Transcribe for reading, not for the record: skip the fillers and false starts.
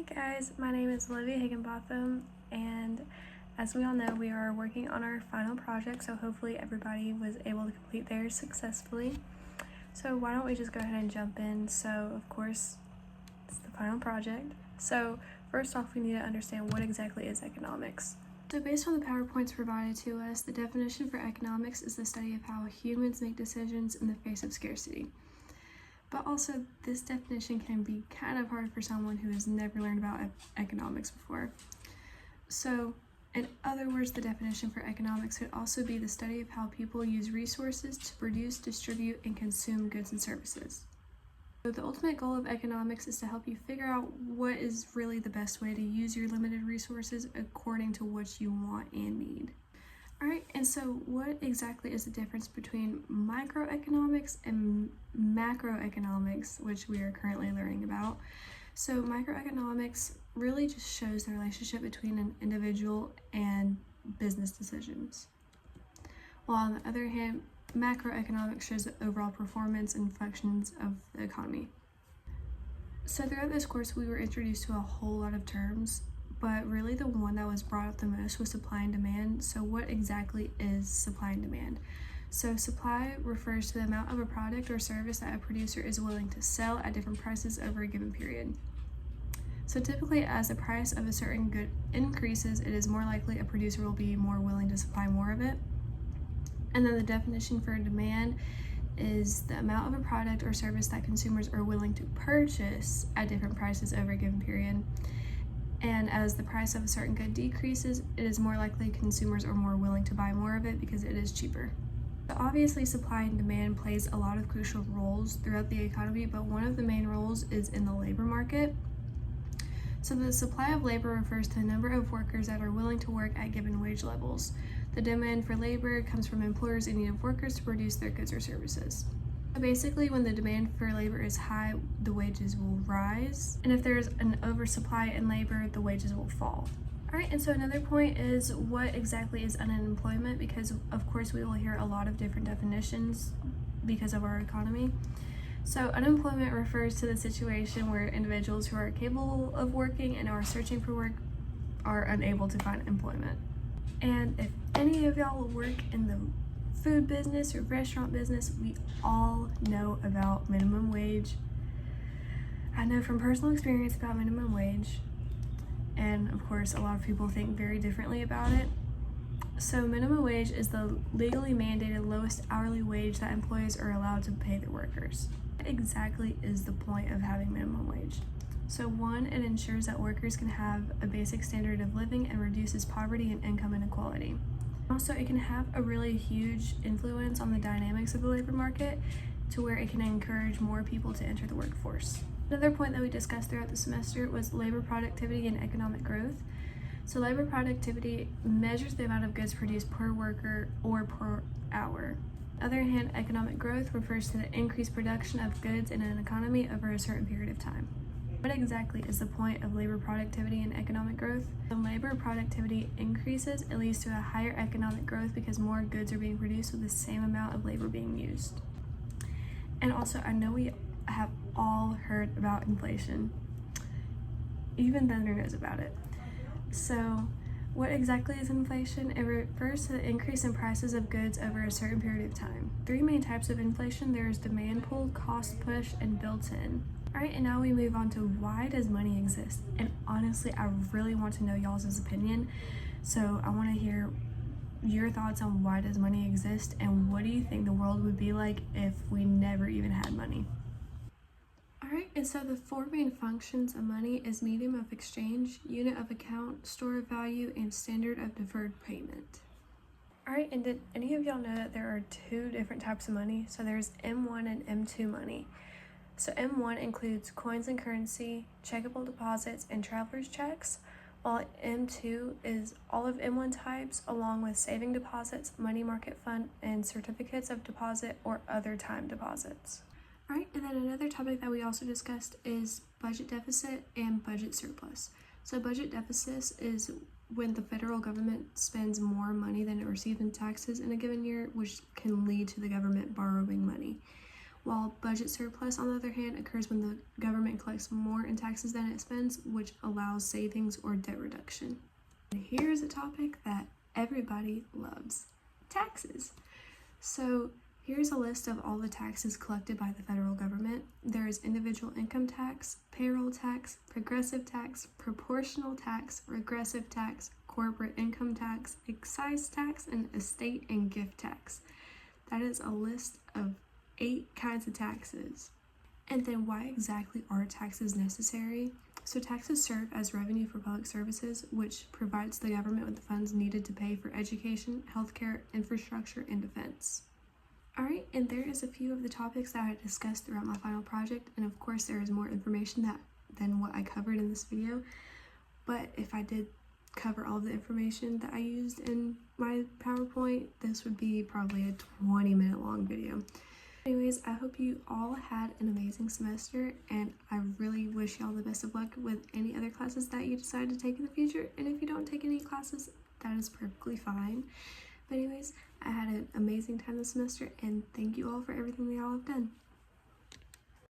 Hey guys, my name is Olivia Higginbotham, and as we all know, we are working on our final project, so hopefully everybody was able to complete theirs successfully. So why don't we just go ahead and jump in. So of course, it's the final project. So first off, we need to understand what exactly is economics. So based on the PowerPoints provided to us, the definition for economics is the study of how humans make decisions in the face of scarcity. But also, this definition can be kind of hard for someone who has never learned about economics before. So, in other words, the definition for economics could also be the study of how people use resources to produce, distribute, and consume goods and services. So the ultimate goal of economics is to help you figure out what is really the best way to use your limited resources according to what you want and need. Alright, and so what exactly is the difference between microeconomics and macroeconomics, which we are currently learning about? So microeconomics really just shows the relationship between an individual and business decisions, while on the other hand, macroeconomics shows the overall performance and functions of the economy. So throughout this course, we were introduced to a whole lot of terms, but really the one that was brought up the most was supply and demand. So what exactly is supply and demand? So supply refers to the amount of a product or service that a producer is willing to sell at different prices over a given period. So typically, as the price of a certain good increases, it is more likely a producer will be more willing to supply more of it. And then the definition for demand is the amount of a product or service that consumers are willing to purchase at different prices over a given period. And as the price of a certain good decreases, it is more likely consumers are more willing to buy more of it because it is cheaper. So obviously, supply and demand plays a lot of crucial roles throughout the economy, but one of the main roles is in the labor market. So the supply of labor refers to the number of workers that are willing to work at given wage levels. The demand for labor comes from employers in need of workers to produce their goods or services. So basically, when the demand for labor is high, the wages will rise. And if there's an oversupply in labor, the wages will fall. All right, and so another point is what exactly is unemployment, because of course we will hear a lot of different definitions because of our economy. So unemployment refers to the situation where individuals who are capable of working and are searching for work are unable to find employment. And if any of y'all work in the food business or restaurant business, we all know about minimum wage. I know from personal experience about minimum wage, and of course a lot of people think very differently about it. So minimum wage is the legally mandated lowest hourly wage that employers are allowed to pay their workers. What exactly is the point of having minimum wage? So one, it ensures that workers can have a basic standard of living and reduces poverty and income inequality. Also, it can have a really huge influence on the dynamics of the labor market to where it can encourage more people to enter the workforce. Another point that we discussed throughout the semester was labor productivity and economic growth. So labor productivity measures the amount of goods produced per worker or per hour. On the other hand, economic growth refers to the increased production of goods in an economy over a certain period of time. What exactly is the point of labor productivity and economic growth? When labor productivity increases, it leads to a higher economic growth because more goods are being produced with the same amount of labor being used. And also, I know we have all heard about inflation. Even Thunder knows about it. So, what exactly is inflation? It refers to the increase in prices of goods over a certain period of time. Three main types of inflation: there is demand pull, cost push, and built-in. Alright, and now we move on to why does money exist? And honestly, I really want to know y'all's opinion. So I want to hear your thoughts on why does money exist, and what do you think the world would be like if we never even had money? Alright, and so the four main functions of money is medium of exchange, unit of account, store of value, and standard of deferred payment. Alright, and did any of y'all know that there are two different types of money? So there's M1 and M2 money. So M1 includes coins and currency, checkable deposits, and traveler's checks, while M2 is all of M1 types along with saving deposits, money market fund, and certificates of deposit or other time deposits. Alright, and then another topic that we also discussed is budget deficit and budget surplus. So budget deficit is when the federal government spends more money than it receives in taxes in a given year, which can lead to the government borrowing money. while budget surplus, on the other hand, occurs when the government collects more in taxes than it spends, which allows savings or debt reduction. And here's a topic that everybody loves: taxes. So here's a list of all the taxes collected by the federal government. There is individual income tax, payroll tax, progressive tax, proportional tax, regressive tax, corporate income tax, excise tax, and estate and gift tax. That is a list of 8 kinds of taxes. And then why exactly are taxes necessary? So taxes serve as revenue for public services, which provides the government with the funds needed to pay for education, healthcare, infrastructure, and defense. Alright, and there is a few of the topics that I discussed throughout my final project, and of course there is more information than what I covered in this video, but if I did cover all the information that I used in my PowerPoint, this would be probably a 20-minute long video. Anyways, I hope you all had an amazing semester, and I really wish y'all the best of luck with any other classes that you decide to take in the future, and if you don't take any classes, that is perfectly fine. But anyways, I had an amazing time this semester, and thank you all for everything that y'all have done.